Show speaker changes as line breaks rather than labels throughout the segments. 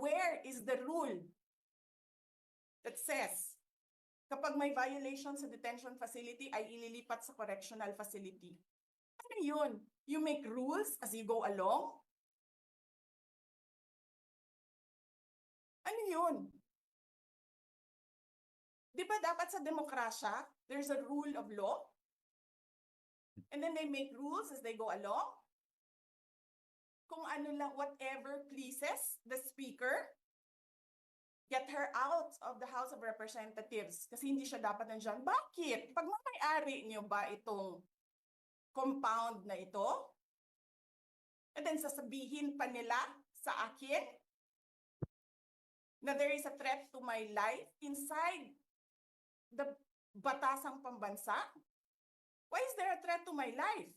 where is the rule that says kapag may violation sa detention facility ay ililipat sa correctional facility? Ano yun? You make rules as you go along? Ano yun? Di ba dapat sa demokrasya, there's a rule of law? And then they make rules as they go along? Kung ano lang, whatever pleases the speaker, get her out of the House of Representatives kasi hindi siya dapat nandiyan. Bakit? Pagmamayari niyo ba itong compound na ito? And then sasabihin pa nila sa akin na there is a threat to my life inside the batasang pambansa? Why is there a threat to my life?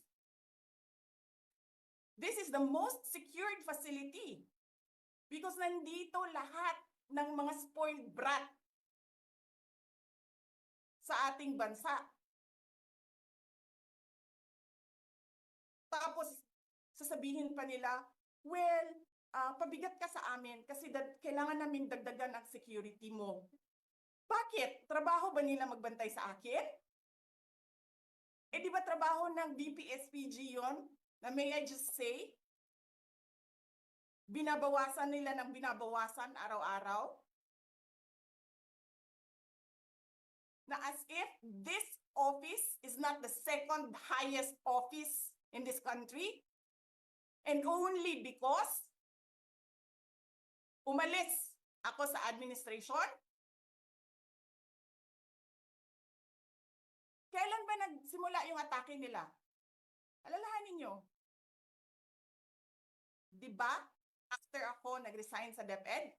This is the most secured facility because nandito lahat ng mga spoiled brat sa ating bansa. Tapos, sasabihin pa nila, well, pabigat ka sa amin kasi kailangan namin dagdagan ang security mo. Bakit? Trabaho ba nila magbantay sa akin? Eh di ba trabaho ng DPSPG yon? Na may I just say? Binabawasan nila ng binabawasan araw-araw? Na as if this office is not the second highest office in this country and only because umalis ako sa administration? Kailan ba nagsimula yung atake nila? Alalahanin nyo. Di ba? After ako nag-resign sa DepEd?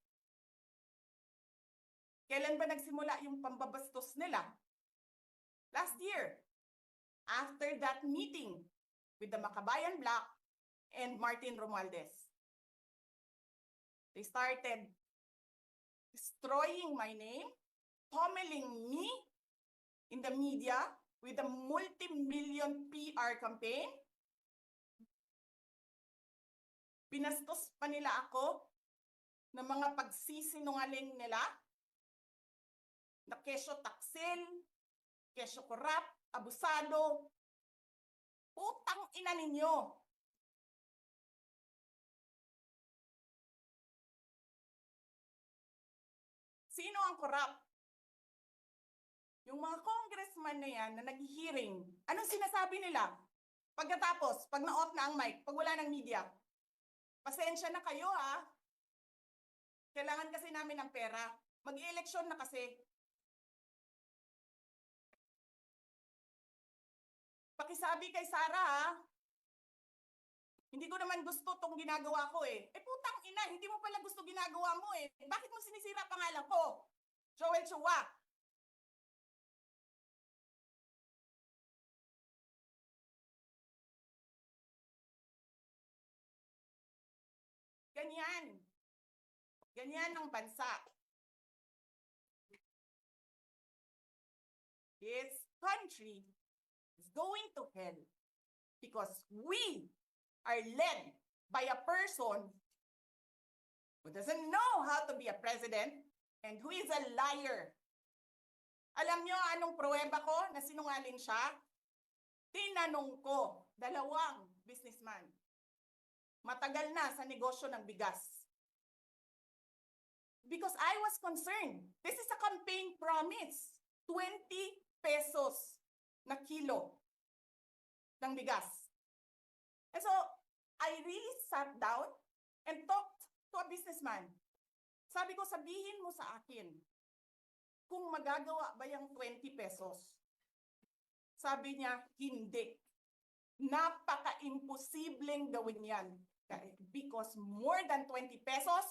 Kailan ba nagsimula yung pambabastos nila? Last year. After that meeting with the Makabayan Black and Martin Romualdez. They started destroying my name, pummeling me in the media with a multi-million PR campaign. Binastos pa nila ako ng mga pagsisinungaling nila na kesyo taksil, kesyo korap, abusado. Putang ina ninyo. Sino ang korap? Yung mga congressman na yan na nag-hearing, anong sinasabi nila? Pagkatapos, pag na-off na ang mic, pag wala ng media, pasensya na kayo ha. Kailangan kasi namin ng pera. Mag-i-eleksyon na kasi. Pakisabi kay Sara ha. Hindi ko naman gusto tong ginagawa ko eh. Eh putang ina, hindi mo pala gusto ginagawa mo eh. Bakit mo sinisira pangalan ko? Joel Chua. Ganyan. Ganyan ang bansa. This country is going to hell because we are led by a person who doesn't know how to be a president and who is a liar. Alam nyo anong pruweba ko na sinungaling siya? Tinanong ko, dalawang businessman. Matagal na sa negosyo ng bigas. Because I was concerned. This is a campaign promise. 20 pesos na kilo ng bigas. And so, I really sat down and talked to a businessman. Sabi ko, sabihin mo sa akin, kung magagawa ba yung 20 pesos? Sabi niya, hindi. Napaka-imposibleng gawin yan. Because more than 20 pesos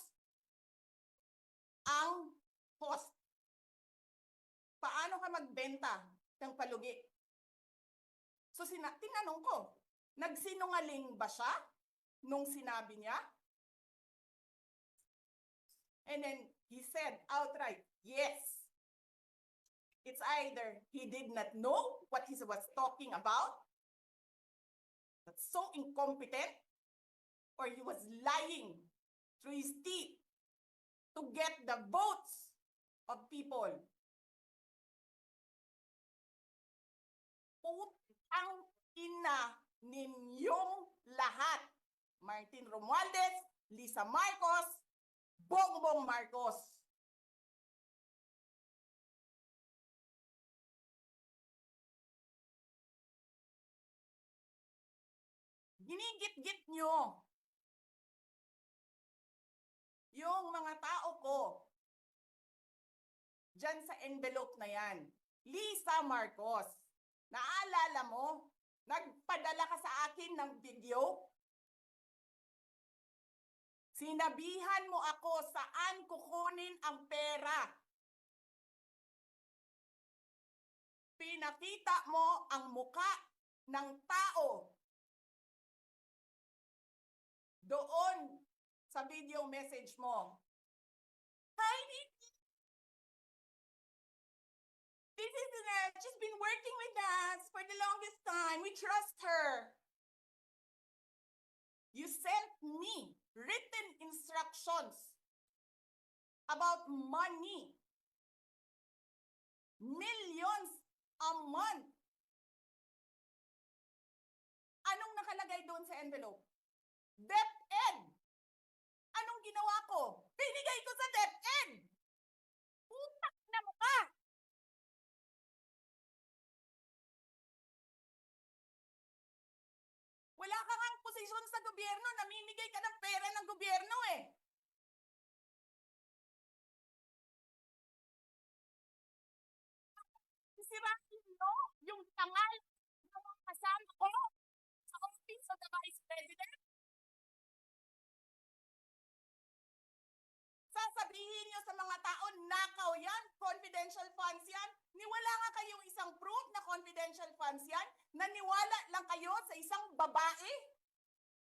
ang cost. Paano ka magbenta ng palugi? So tinanong ko, nagsinungaling ba siya nung sinabi niya? And then he said outright, yes. It's either he did not know what he was talking about, that's so incompetent, or he was lying through his teeth. get the votes of people. Putang ina ninyong lahat. Martin Romualdez, Lisa Marcos, Bongbong Marcos. Ginigit-git nyo yung mga tao ko dyan sa envelope na yan. Lisa Marcos, naalala mo? Nagpadala ka sa akin ng video? Sinabihan mo ako saan kukunin ang pera. Pinakita mo ang muka ng tao doon sa video message mo. Hi, Nikki. This is she's been working with us for the longest time. We trust her. You sent me written instructions about money. Millions a month. Anong nakalagay doon sa envelope? DepEd. Anong ginawa ko? Binigay ko sa DepEd. Utak na mukha. Wala ka ngang posisyon sa gobyerno, namimigay ka ng pera ng gobyerno eh. Sisirahin mo yung tangal ng mga kasama ko sa Office of the Vice President. Sasabihin nyo sa mga tao, nakaw yan, confidential funds yan. Niwala nga kayong isang proof na confidential funds yan. Naniwala lang kayo sa isang babae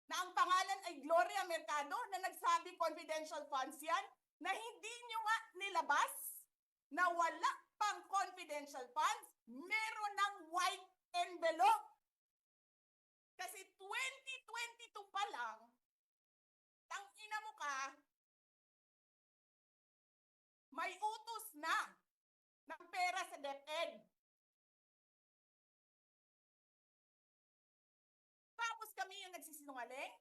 na ang pangalan ay Gloria Mercado na nagsabi confidential funds yan, na hindi nyo nga nilabas na wala pang confidential funds, meron ng white envelope. Kasi 2022 pa lang, tangina mo ka, may utos na ng pera sa DepEd. Tapos kami yung nagsisinungaling?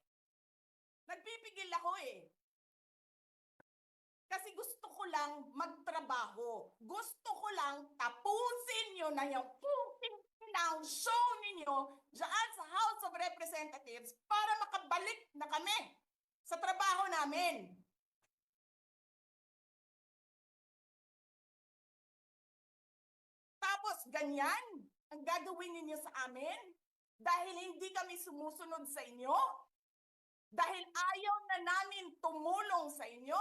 Nagpipigil ako eh. Kasi gusto ko lang magtrabaho. Gusto ko lang tapusin nyo na yung show ninyo dyan sa House of Representatives para makabalik na kami sa trabaho namin. Tapos ganyan ang gagawin ninyo sa amin dahil hindi kami sumusunod sa inyo? Dahil ayaw na namin tumulong sa inyo?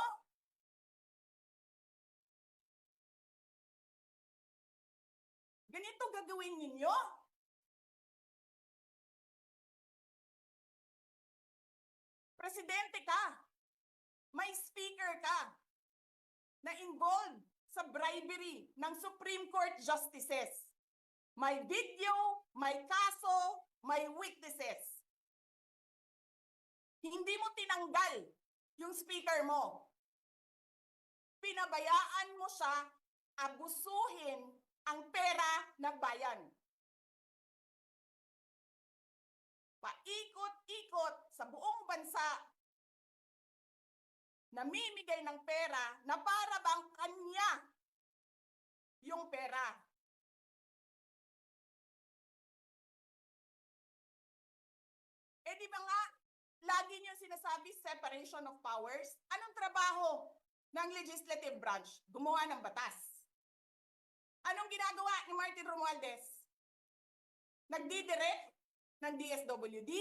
Ganito gagawin ninyo? Presidente ka, may speaker ka na involved sa bribery ng Supreme Court justices. May video, may kaso, may witnesses. Hindi mo tinanggal yung speaker mo. Pinabayaan mo siya abusuhin ang pera ng bayan. Paikot-ikot sa buong bansa, namimigay ng pera na para bang kanya yung pera. Eh di ba nga, lagi niyo sinasabi separation of powers? Anong trabaho ng legislative branch? Gumawa ng batas. Anong ginagawa ni Martin Romualdez? Nagdidirect ng DSWD,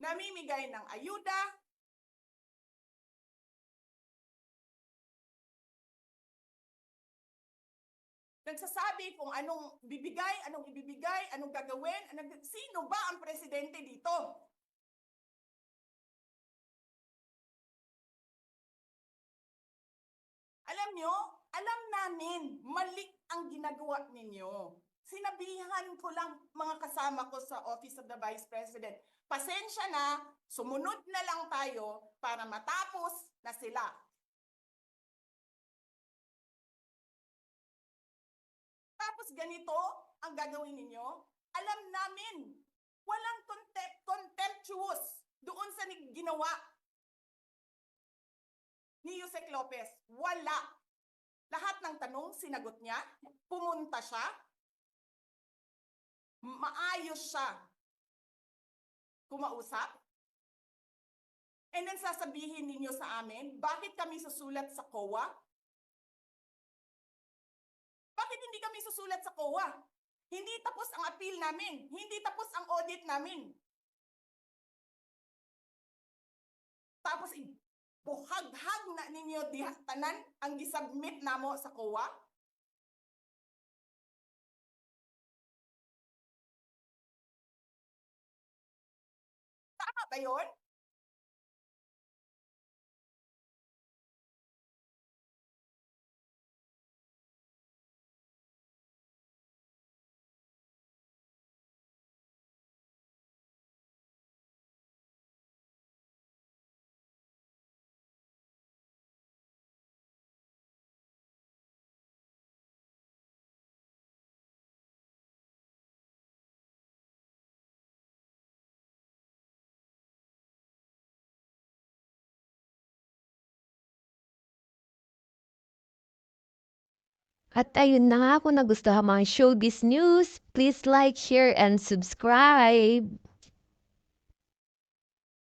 namimigay ng ayuda, nagsasabi kung anong bibigay, anong ibibigay, anong gagawin, sino ba ang presidente dito? Alam nyo, alam namin, mali ang ginagawa ninyo. Sinabihan ko lang mga kasama ko sa Office of the Vice President, pasensya na, sumunod na lang tayo para matapos na sila. Tapos ganito ang gagawin ninyo? Alam namin, walang contemptuous doon sa ginawa ni Yusek Lopez. Wala. Lahat ng tanong, sinagot niya. Pumunta siya. Maayos siya kumausap. And then sasabihin ninyo sa amin, bakit kami susulat sa COA? Bakit hindi kami susulat sa COA? Hindi tapos ang appeal namin. Hindi tapos ang audit namin. Tapos buhaghag na ninyo tanan ang gisubmit namo sa COA. Tama ba yun?
At ayun na nga, kung nagustuhan mo ang showbiz news, please like, share, and subscribe!